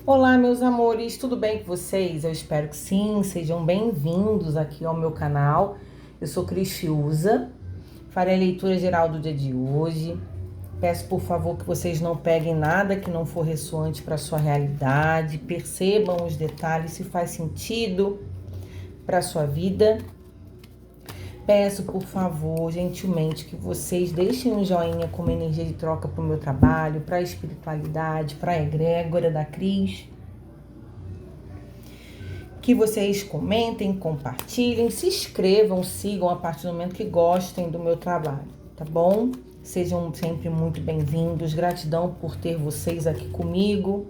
Olá, meus amores, tudo bem com vocês? Eu espero que sim, sejam bem-vindos aqui ao meu canal. Eu sou Cris Fiuza, farei a leitura geral do dia de hoje. Peço, por favor, que vocês não peguem nada que não for ressoante para a sua realidade, percebam os detalhes, se faz sentido para a sua vida. Peço, por favor, gentilmente, que vocês deixem um joinha como energia de troca para o meu trabalho, para a espiritualidade, para a egrégora da Cris. Que vocês comentem, compartilhem, se inscrevam, sigam a partir do momento que gostem do meu trabalho, tá bom? Sejam sempre muito bem-vindos, gratidão por ter vocês aqui comigo.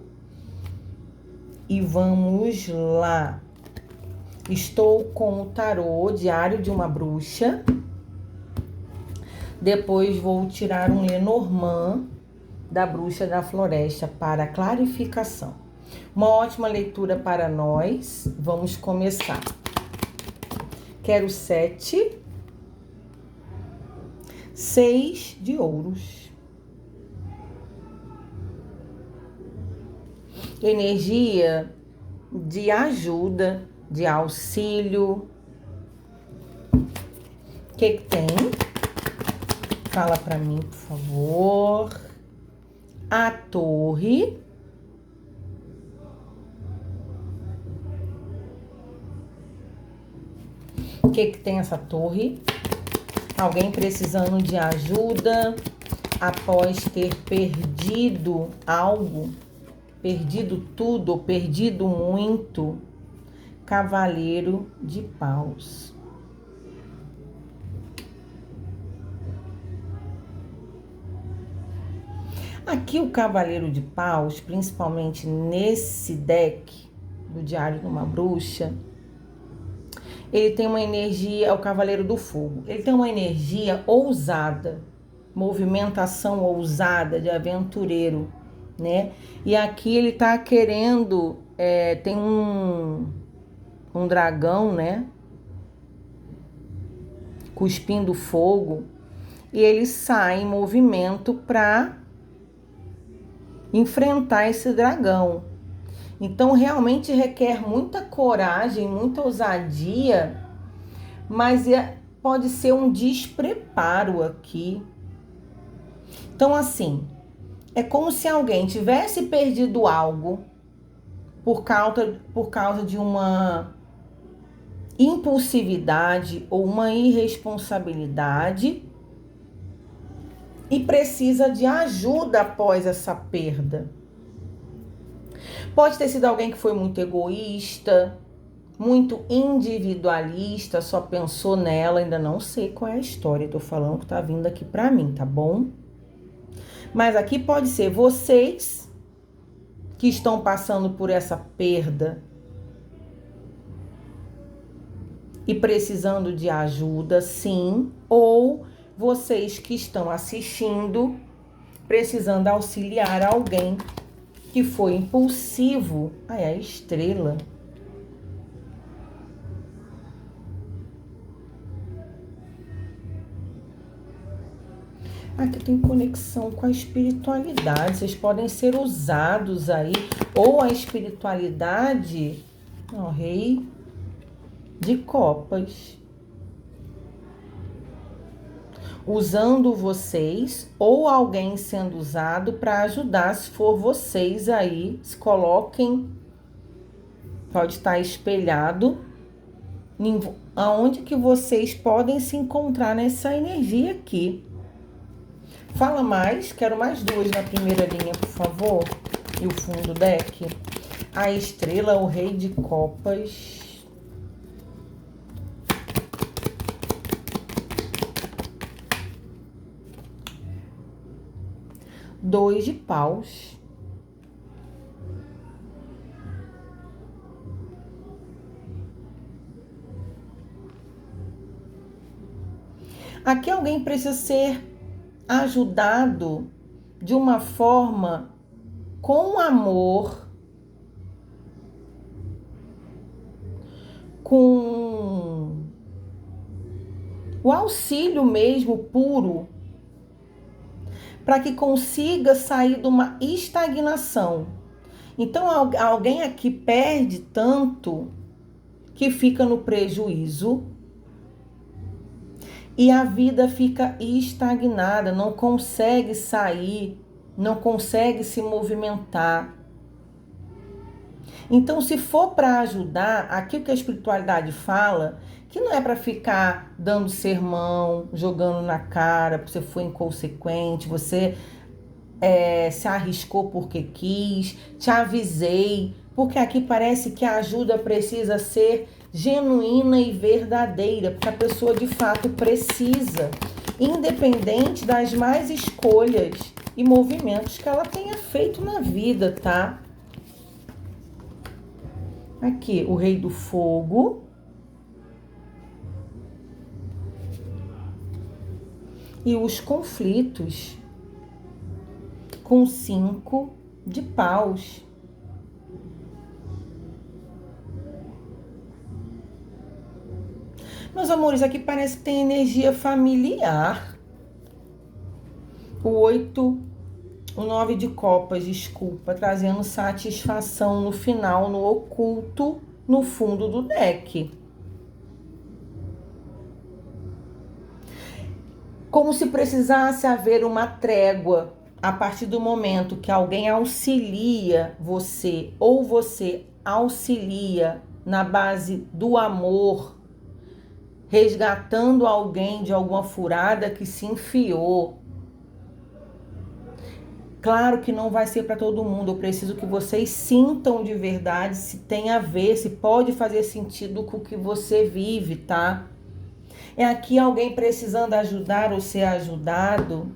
E vamos lá. Estou com o tarô Diário de uma Bruxa. Depois vou tirar um Lenormand da Bruxa da Floresta para clarificação. Uma ótima leitura para nós. Vamos começar. Quero 7, 6 de ouros. Energia de ajuda, de auxílio. O que tem? Fala para mim, por favor. A Torre. O que tem essa torre? Alguém precisando de ajuda após ter perdido algo, perdido tudo ou perdido muito. Cavaleiro de Paus. Aqui o Cavaleiro de Paus, principalmente nesse deck do Diário de uma Bruxa, ele tem uma energia, é o Cavaleiro do Fogo, ele tem uma energia ousada, movimentação ousada de aventureiro, né? E aqui ele tá querendo, tem um dragão, né? Cuspindo fogo, e ele sai em movimento para enfrentar esse dragão. Então, realmente requer muita coragem, muita ousadia, mas pode ser um despreparo aqui. Então, assim, é como se alguém tivesse perdido algo por causa de uma impulsividade ou uma irresponsabilidade e precisa de ajuda após essa perda. Pode ter sido alguém que foi muito egoísta, muito individualista, só pensou nela, ainda não sei qual é a história, tô falando que tá vindo aqui pra mim, tá bom? Mas aqui pode ser vocês que estão passando por essa perda e precisando de ajuda, sim, ou vocês que estão assistindo precisando auxiliar alguém que foi impulsivo. É a estrela. Aqui tem conexão com a espiritualidade. Vocês podem ser usados aí. Ou a espiritualidade. Ó, Rei de Copas. Usando vocês ou alguém sendo usado para ajudar, se for vocês aí, se coloquem, pode estar espelhado aonde que vocês podem se encontrar nessa energia aqui. Fala mais, quero mais duas na primeira linha, por favor, e o fundo do deck. A estrela, o Rei de Copas. Dois de Paus. Aqui alguém precisa ser ajudado de uma forma com amor, com o auxílio mesmo puro, para que consiga sair de uma estagnação Então, alguém aqui perde tanto que fica no prejuízo e a vida fica estagnada, não consegue sair, não consegue se movimentar. Então, se for para ajudar, aqui o que a espiritualidade fala, que não é para ficar dando sermão, jogando na cara, você foi inconsequente, você se arriscou porque quis, te avisei, porque aqui parece que a ajuda precisa ser genuína e verdadeira, porque a pessoa de fato precisa, independente das más escolhas e movimentos que ela tenha feito na vida, tá? Aqui, o Rei do Fogo. E os conflitos com 5 de paus. Meus amores, aqui parece que tem energia familiar. O 9 de copas, desculpa, trazendo satisfação no final, no oculto, no fundo do deck. Como se precisasse haver uma trégua a partir do momento que alguém auxilia você ou você auxilia na base do amor, resgatando alguém de alguma furada que se enfiou. Claro que não vai ser para todo mundo, eu preciso que vocês sintam de verdade se tem a ver, se pode fazer sentido com o que você vive, tá? É aqui alguém precisando ajudar ou ser ajudado,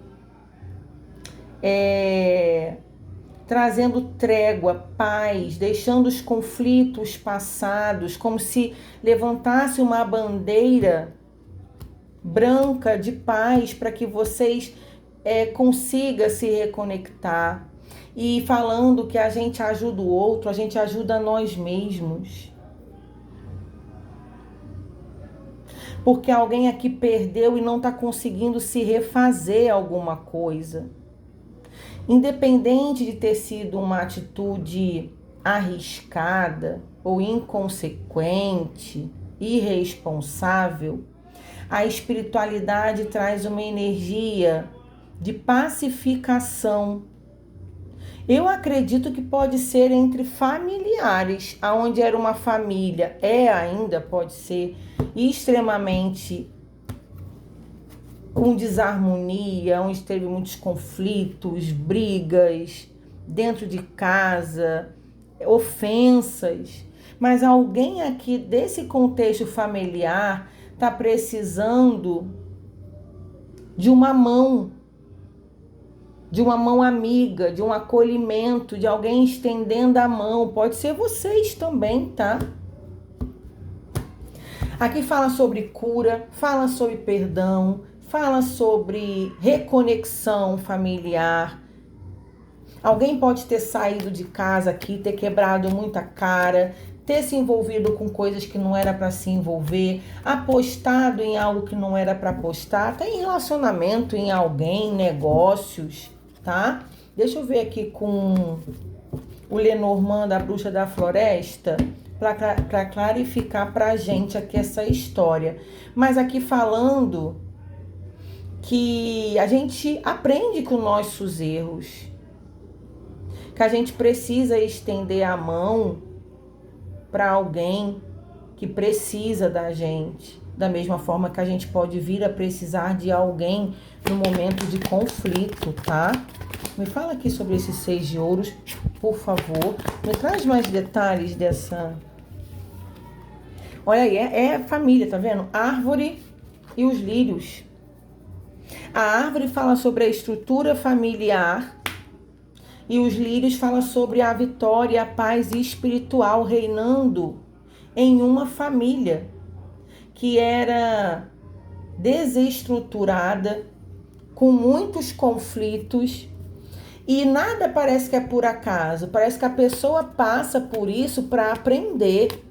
trazendo trégua, paz, deixando os conflitos passados, como se levantasse uma bandeira branca de paz para que vocês consigam se reconectar. E falando que a gente ajuda o outro, a gente ajuda nós mesmos. Porque alguém aqui perdeu e não está conseguindo se refazer alguma coisa. Independente de ter sido uma atitude arriscada ou inconsequente, irresponsável, a espiritualidade traz uma energia de pacificação. Eu acredito que pode ser entre familiares, aonde era uma família, ainda pode ser extremamente com desarmonia, onde teve muitos conflitos, brigas dentro de casa, ofensas. Mas alguém aqui desse contexto familiar está precisando de uma mão amiga, de um acolhimento, de alguém estendendo a mão. Pode ser vocês também, tá? Aqui fala sobre cura, fala sobre perdão, fala sobre reconexão familiar. Alguém pode ter saído de casa aqui, ter quebrado muita cara, ter se envolvido com coisas que não era para se envolver, apostado em algo que não era para apostar, até em relacionamento, em alguém, negócios, tá? Deixa eu ver aqui com o Lenormand da Bruxa da Floresta, para clarificar pra gente aqui essa história. Mas aqui falando que a gente aprende com nossos erros, que a gente precisa estender a mão para alguém que precisa da gente, da mesma forma que a gente pode vir a precisar de alguém no momento de conflito, tá? Me fala aqui sobre esses 6 de ouros, por favor. Me traz mais detalhes dessa... Olha aí, é família, tá vendo? Árvore e os lírios. A árvore fala sobre a estrutura familiar e os lírios falam sobre a vitória e a paz espiritual reinando em uma família que era desestruturada, com muitos conflitos, e nada parece que é por acaso, parece que a pessoa passa por isso para aprender.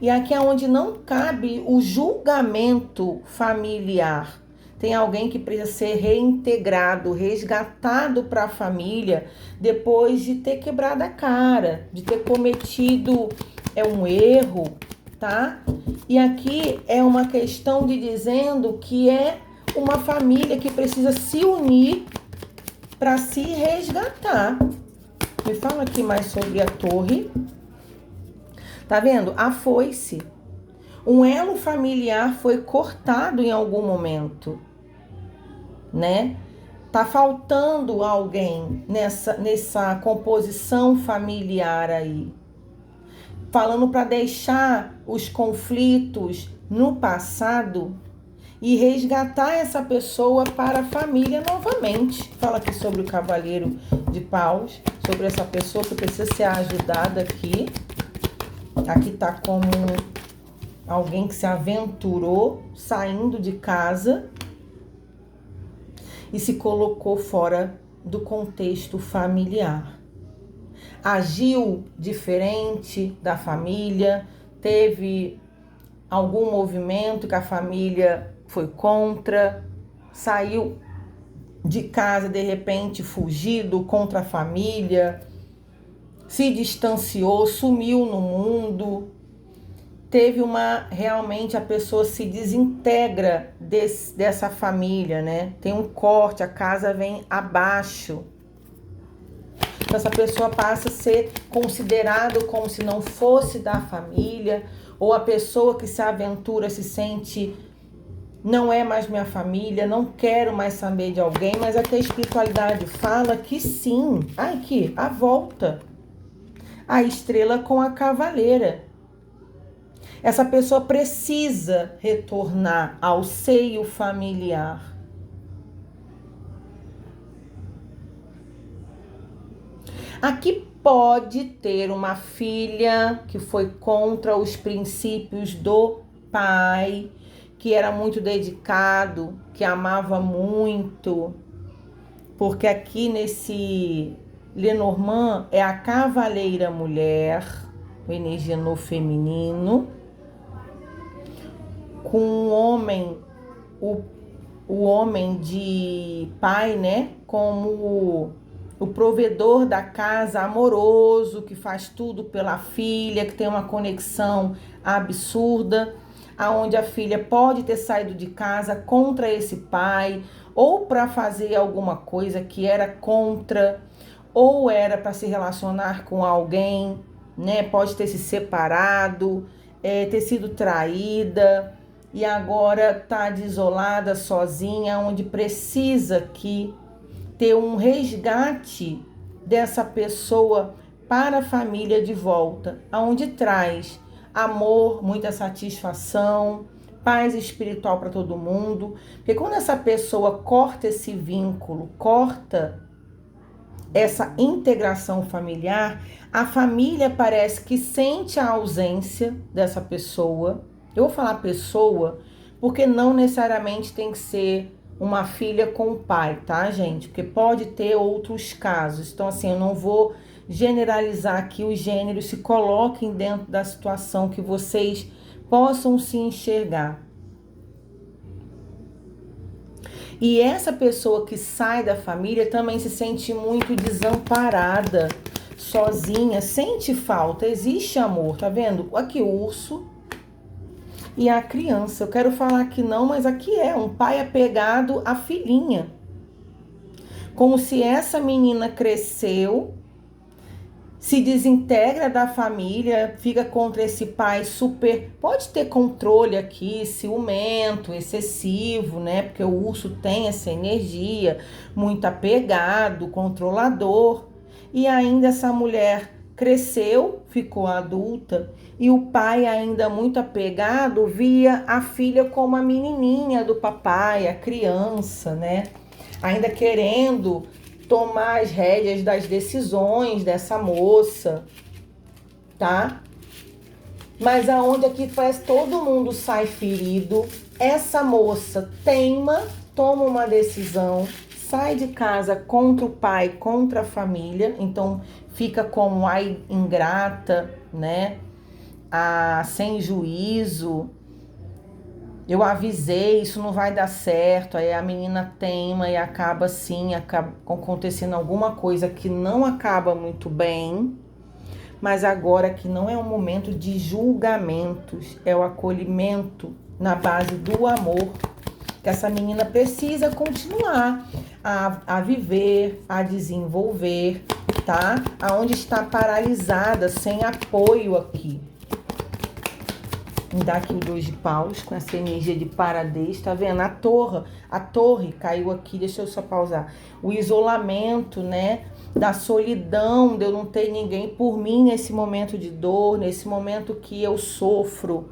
E aqui é onde não cabe o julgamento familiar. Tem alguém que precisa ser reintegrado, resgatado para a família depois de ter quebrado a cara, de ter cometido um erro, tá? E aqui é uma questão de dizendo que é uma família que precisa se unir para se resgatar. Me fala aqui mais sobre a torre. Tá vendo? A foice. Um elo familiar foi cortado em algum momento, né? Tá faltando alguém nessa composição familiar aí. Falando para deixar os conflitos no passado e resgatar essa pessoa para a família novamente. Fala aqui sobre o Cavaleiro de Paus, sobre essa pessoa que precisa ser ajudada aqui. Aqui tá como alguém que se aventurou saindo de casa e se colocou fora do contexto familiar. Agiu diferente da família, teve algum movimento que a família foi contra, saiu de casa de repente fugido contra a família, se distanciou, sumiu no mundo. Teve realmente a pessoa se desintegra dessa família, né? Tem um corte, a casa vem abaixo. Então, essa pessoa passa a ser considerado como se não fosse da família, ou a pessoa que se aventura se sente, não é mais minha família, não quero mais saber de alguém, mas aqui a espiritualidade fala que sim. Aqui, a volta. A estrela com a cavaleira. Essa pessoa precisa retornar ao seio familiar. Aqui pode ter uma filha que foi contra os princípios do pai, que era muito dedicado, que amava muito, porque aqui nesse Lenormand é a cavaleira mulher, energia no feminino, com o homem, o homem de pai, né, como o provedor da casa, amoroso, que faz tudo pela filha, que tem uma conexão absurda, aonde a filha pode ter saído de casa contra esse pai, ou para fazer alguma coisa que era contra, ou era para se relacionar com alguém, né? Pode ter se separado, ter sido traída, e agora tá desolada, sozinha, onde precisa que ter um resgate dessa pessoa para a família de volta, aonde traz amor, muita satisfação, paz espiritual para todo mundo. Porque quando essa pessoa corta esse vínculo, corta essa integração familiar, a família parece que sente a ausência dessa pessoa. Eu vou falar pessoa porque não necessariamente tem que ser uma filha com o pai, tá, gente? Porque pode ter outros casos. Então, assim, eu não vou generalizar aqui os gêneros, se coloquem dentro da situação que vocês possam se enxergar. E essa pessoa que sai da família também se sente muito desamparada, sozinha, sente falta, existe amor, tá vendo? Aqui o urso e a criança. Eu quero falar que não, mas aqui é um pai apegado à filhinha. Como se essa menina cresceu, se desintegra da família, fica contra esse pai super... Pode ter controle aqui, ciumento, excessivo, né? Porque o urso tem essa energia, muito apegado, controlador. E ainda essa mulher cresceu, ficou adulta, e o pai, ainda muito apegado, via a filha como a menininha do papai, a criança, né? Ainda querendo tomar as rédeas das decisões dessa moça, tá? Mas aonde aqui parece que todo mundo sai ferido, essa moça teima, toma uma decisão, sai de casa contra o pai, contra a família, então fica como a ingrata, né? A sem juízo, eu avisei, isso não vai dar certo, aí a menina teima e acaba assim, acaba acontecendo alguma coisa que não acaba muito bem, mas agora que não é um momento de julgamentos, é o acolhimento na base do amor, que essa menina precisa continuar a viver, a desenvolver, tá? Aonde está paralisada, sem apoio aqui. Me dá aqui o 2 de paus, com essa energia de paradez, tá vendo? A torre caiu aqui, deixa eu só pausar. O isolamento, né? Da solidão, de eu não ter ninguém por mim nesse momento de dor, nesse momento que eu sofro.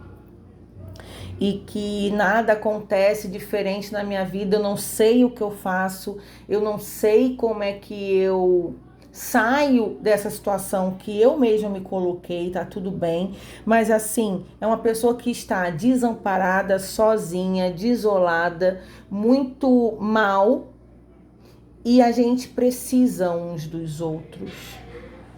E que nada acontece diferente na minha vida, eu não sei o que eu faço, eu não sei como é que eu saio dessa situação que eu mesma me coloquei, tá tudo bem, mas assim, é uma pessoa que está desamparada, sozinha, desolada, muito mal, e a gente precisa uns dos outros.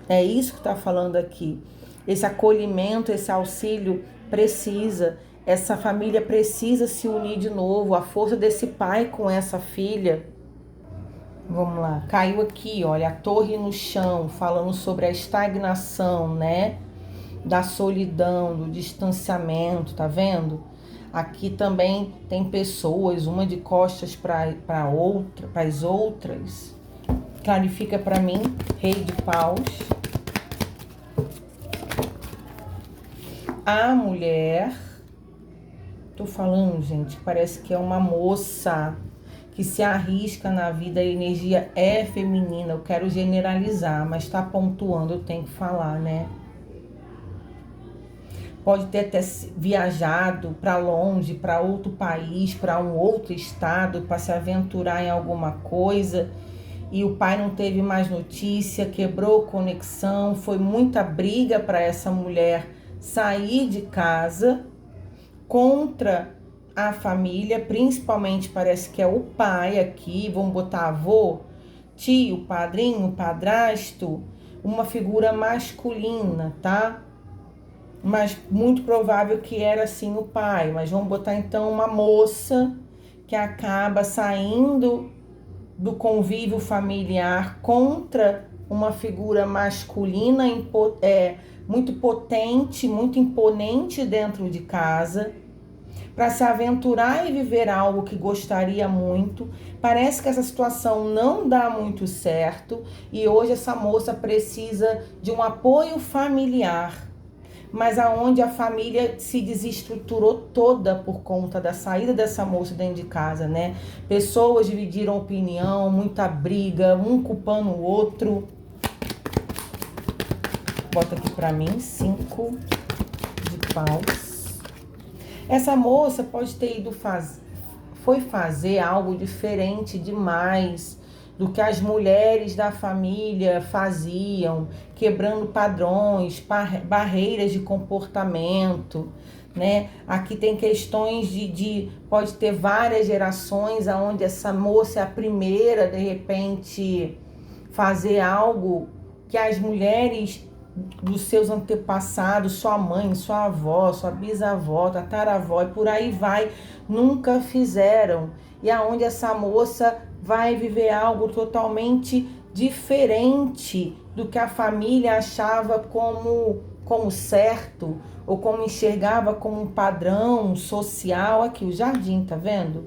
É isso que tá falando aqui. Esse acolhimento, esse auxílio precisa, essa família precisa se unir de novo, a força desse pai com essa filha. Vamos lá, caiu aqui, olha, a torre no chão, falando sobre a estagnação, né? Da solidão, do distanciamento, tá vendo? Aqui também tem pessoas, uma de costas para outra, para as outras. Clarifica para mim, Rei de Paus. A mulher, tô falando, gente, parece que é uma moça que se arrisca na vida, a energia é feminina, eu quero generalizar, mas tá pontuando, eu tenho que falar, né? Pode ter até viajado para longe, para outro país, para um outro estado, para se aventurar em alguma coisa, e o pai não teve mais notícia, quebrou conexão, foi muita briga para essa mulher sair de casa contra a família, principalmente parece que é o pai aqui, vamos botar avô, tio, padrinho, padrasto, uma figura masculina, tá? Mas muito provável que era assim o pai, mas vamos botar então uma moça que acaba saindo do convívio familiar contra uma figura masculina muito potente, muito imponente dentro de casa, para se aventurar e viver algo que gostaria muito. Parece que essa situação não dá muito certo e hoje essa moça precisa de um apoio familiar, mas aonde a família se desestruturou toda por conta da saída dessa moça dentro de casa, né? Pessoas dividiram opinião, muita briga, um culpando o outro. Bota aqui pra mim, 5 de paus. Essa moça pode ter ido foi fazer algo diferente demais do que as mulheres da família faziam, quebrando padrões, barreiras de comportamento, né? Aqui tem questões pode ter várias gerações onde essa moça é a primeira, de repente, fazer algo que as mulheres dos seus antepassados, sua mãe, sua avó, sua bisavó, tataravó e por aí vai, nunca fizeram. E aonde essa moça vai viver algo totalmente diferente do que a família achava como certo, ou como enxergava como um padrão social. Aqui o jardim, tá vendo?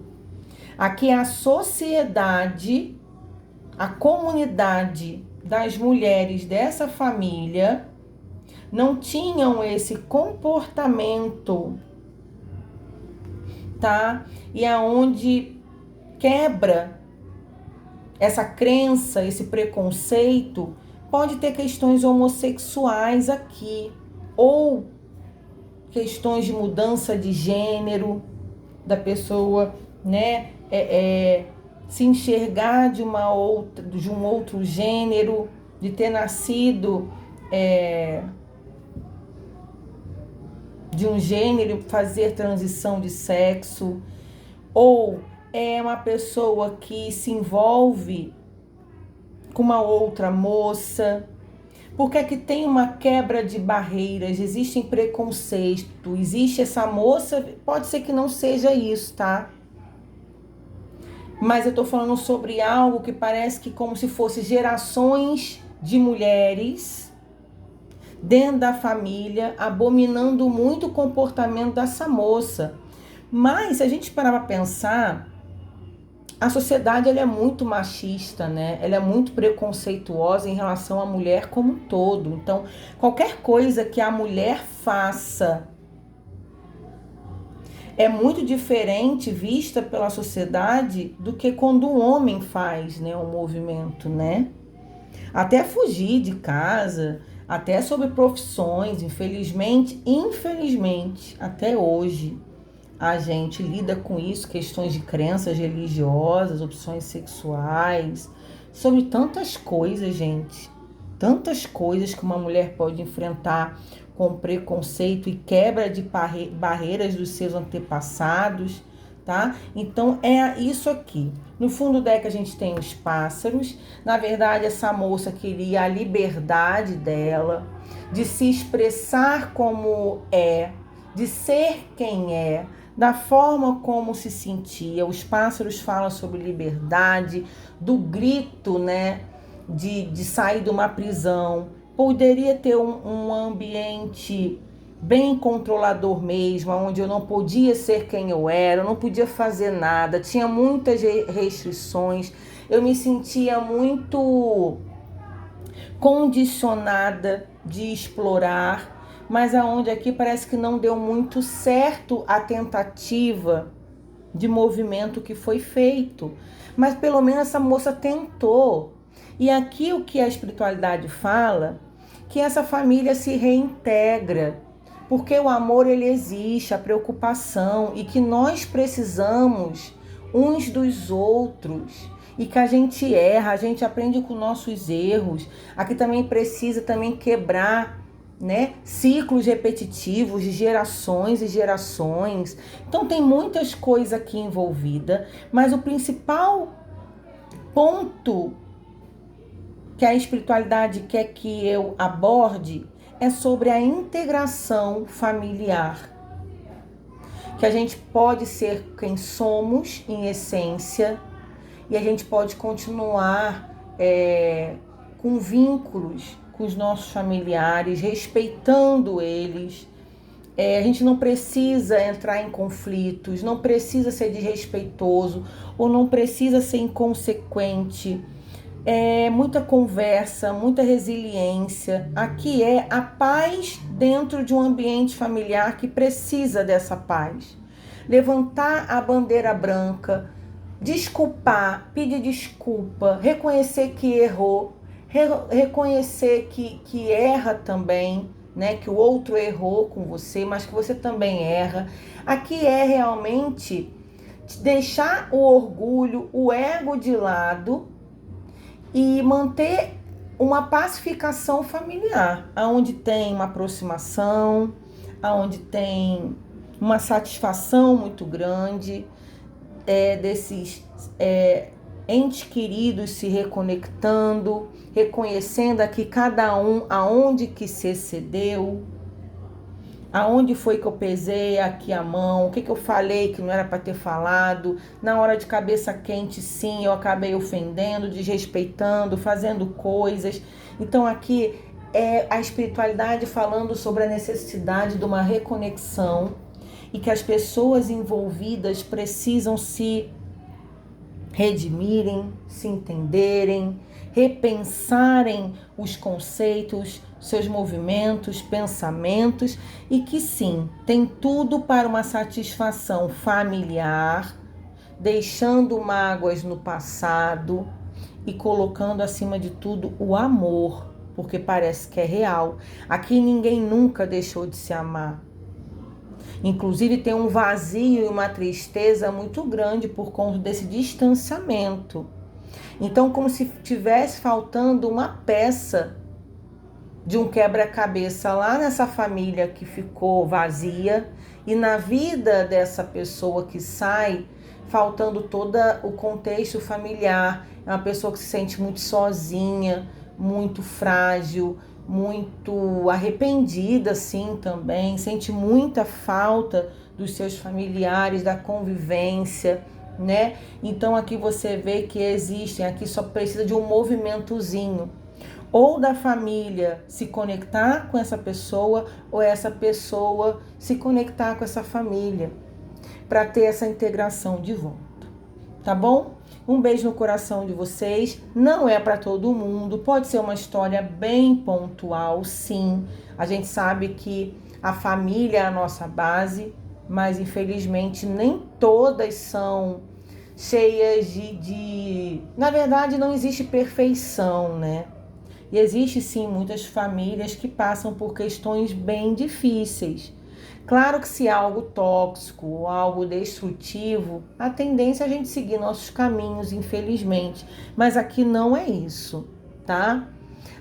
Aqui é a sociedade, a comunidade das mulheres dessa família não tinham esse comportamento, tá? E aonde quebra essa crença, esse preconceito, pode ter questões homossexuais aqui, ou questões de mudança de gênero da pessoa, né? Se enxergar de um outro gênero, de ter nascido de um gênero, fazer transição de sexo, ou é uma pessoa que se envolve com uma outra moça, Porque é que tem uma quebra de barreiras, existem preconceitos, existe essa moça, pode ser que não seja isso, tá? Mas eu tô falando sobre algo que parece que como se fosse gerações de mulheres dentro da família, abominando muito o comportamento dessa moça. Mas se a gente parar para pensar, a sociedade ela é muito machista, né? Ela é muito preconceituosa em relação à mulher como um todo. Então, qualquer coisa que a mulher faça é muito diferente vista pela sociedade do que quando um homem faz, né, um movimento, né? Até fugir de casa, até sobre profissões, infelizmente, até hoje a gente lida com isso, questões de crenças religiosas, opções sexuais, sobre tantas coisas, gente. Tantas coisas que uma mulher pode enfrentar com preconceito e quebra de barreiras dos seus antepassados, tá? Então é isso aqui. No fundo do deck a gente tem os pássaros. Na verdade, essa moça queria a liberdade dela, de se expressar como é, de ser quem é, da forma como se sentia. Os pássaros falam sobre liberdade, do grito, né? De sair de uma prisão. Poderia ter um ambiente bem controlador mesmo, onde eu não podia ser quem eu era, eu não podia fazer nada, tinha muitas restrições, eu me sentia muito condicionada de explorar, mas aonde aqui parece que não deu muito certo a tentativa de movimento que foi feito, mas pelo menos essa moça tentou. E aqui o que a espiritualidade fala, que essa família se reintegra, porque o amor ele existe, a preocupação, e que nós precisamos uns dos outros, e que a gente erra, a gente aprende com nossos erros. Aqui também precisa também quebrar, né, ciclos repetitivos de gerações e gerações. Então tem muitas coisas aqui envolvidas, mas o principal ponto que a espiritualidade quer que eu aborde é sobre a integração familiar. Que a gente pode ser quem somos em essência e a gente pode continuar com vínculos com os nossos familiares, respeitando eles. A gente não precisa entrar em conflitos, não precisa ser desrespeitoso ou não precisa ser inconsequente. Muita conversa, muita resiliência. Aqui é a paz dentro de um ambiente familiar que precisa dessa paz. Levantar a bandeira branca, desculpar, pedir desculpa, reconhecer que errou, reconhecer que erra também, né? Que o outro errou com você, mas que você também erra. Aqui é realmente deixar o orgulho, o ego de lado e manter uma pacificação familiar, onde tem uma aproximação, onde tem uma satisfação muito grande desses entes queridos se reconectando, reconhecendo aqui cada um aonde que se excedeu, aonde foi que eu pesei aqui a mão, o que eu falei que não era para ter falado, na hora de cabeça quente, sim, eu acabei ofendendo, desrespeitando, fazendo coisas. Então aqui é a espiritualidade falando sobre a necessidade de uma reconexão e que as pessoas envolvidas precisam se redimirem, se entenderem, repensarem os conceitos, seus movimentos, pensamentos e que sim, tem tudo para uma satisfação familiar, deixando mágoas no passado e colocando acima de tudo o amor, porque parece que é real. Aqui ninguém nunca deixou de se amar. Inclusive tem um vazio e uma tristeza muito grande por conta desse distanciamento. Então, como se tivesse faltando uma peça de um quebra-cabeça lá nessa família que ficou vazia e na vida dessa pessoa que sai, faltando todo o contexto familiar. É uma pessoa que se sente muito sozinha, muito frágil, muito arrependida, assim, também, sente muita falta dos seus familiares, da convivência, né? Então aqui você vê que existem, aqui só precisa de um movimentozinho, ou da família se conectar com essa pessoa, ou essa pessoa se conectar com essa família, para ter essa integração de volta, tá bom? Um beijo no coração de vocês. Não é para todo mundo, pode ser uma história bem pontual, sim. A gente sabe que a família é a nossa base, mas infelizmente nem todas são cheias Na verdade, não existe perfeição, né? E existe sim muitas famílias que passam por questões bem difíceis. Claro que se há algo tóxico ou algo destrutivo, a tendência é a gente seguir nossos caminhos, infelizmente. Mas aqui não é isso, tá?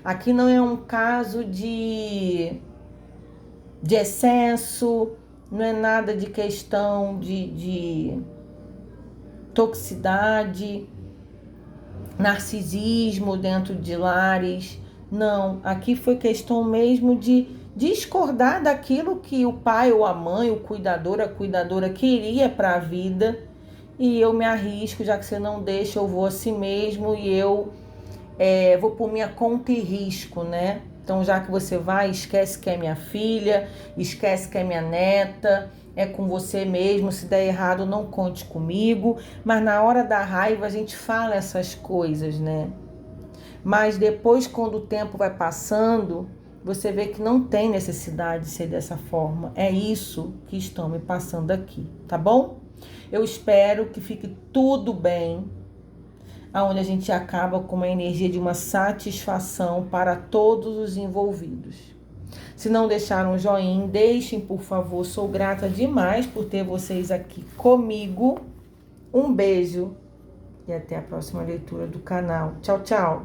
Aqui não é um caso de excesso, não é nada de questão de toxicidade, narcisismo dentro de lares. Não, aqui foi questão mesmo de discordar daquilo que o pai ou a mãe, o cuidador, a cuidadora queria para a vida, e eu me arrisco, já que você não deixa, eu vou assim mesmo, e eu vou por minha conta e risco, né? Então, já que você vai, esquece que é minha filha, esquece que é minha neta, é com você mesmo, se der errado não conte comigo, mas na hora da raiva a gente fala essas coisas, né? Mas depois, quando o tempo vai passando, você vê que não tem necessidade de ser dessa forma. É isso que estão me passando aqui, tá bom? Eu espero que fique tudo bem, aonde a gente acaba com uma energia de uma satisfação para todos os envolvidos. Se não deixaram um joinha, deixem, por favor. Sou grata demais por ter vocês aqui comigo. Um beijo e até a próxima leitura do canal. Tchau, tchau!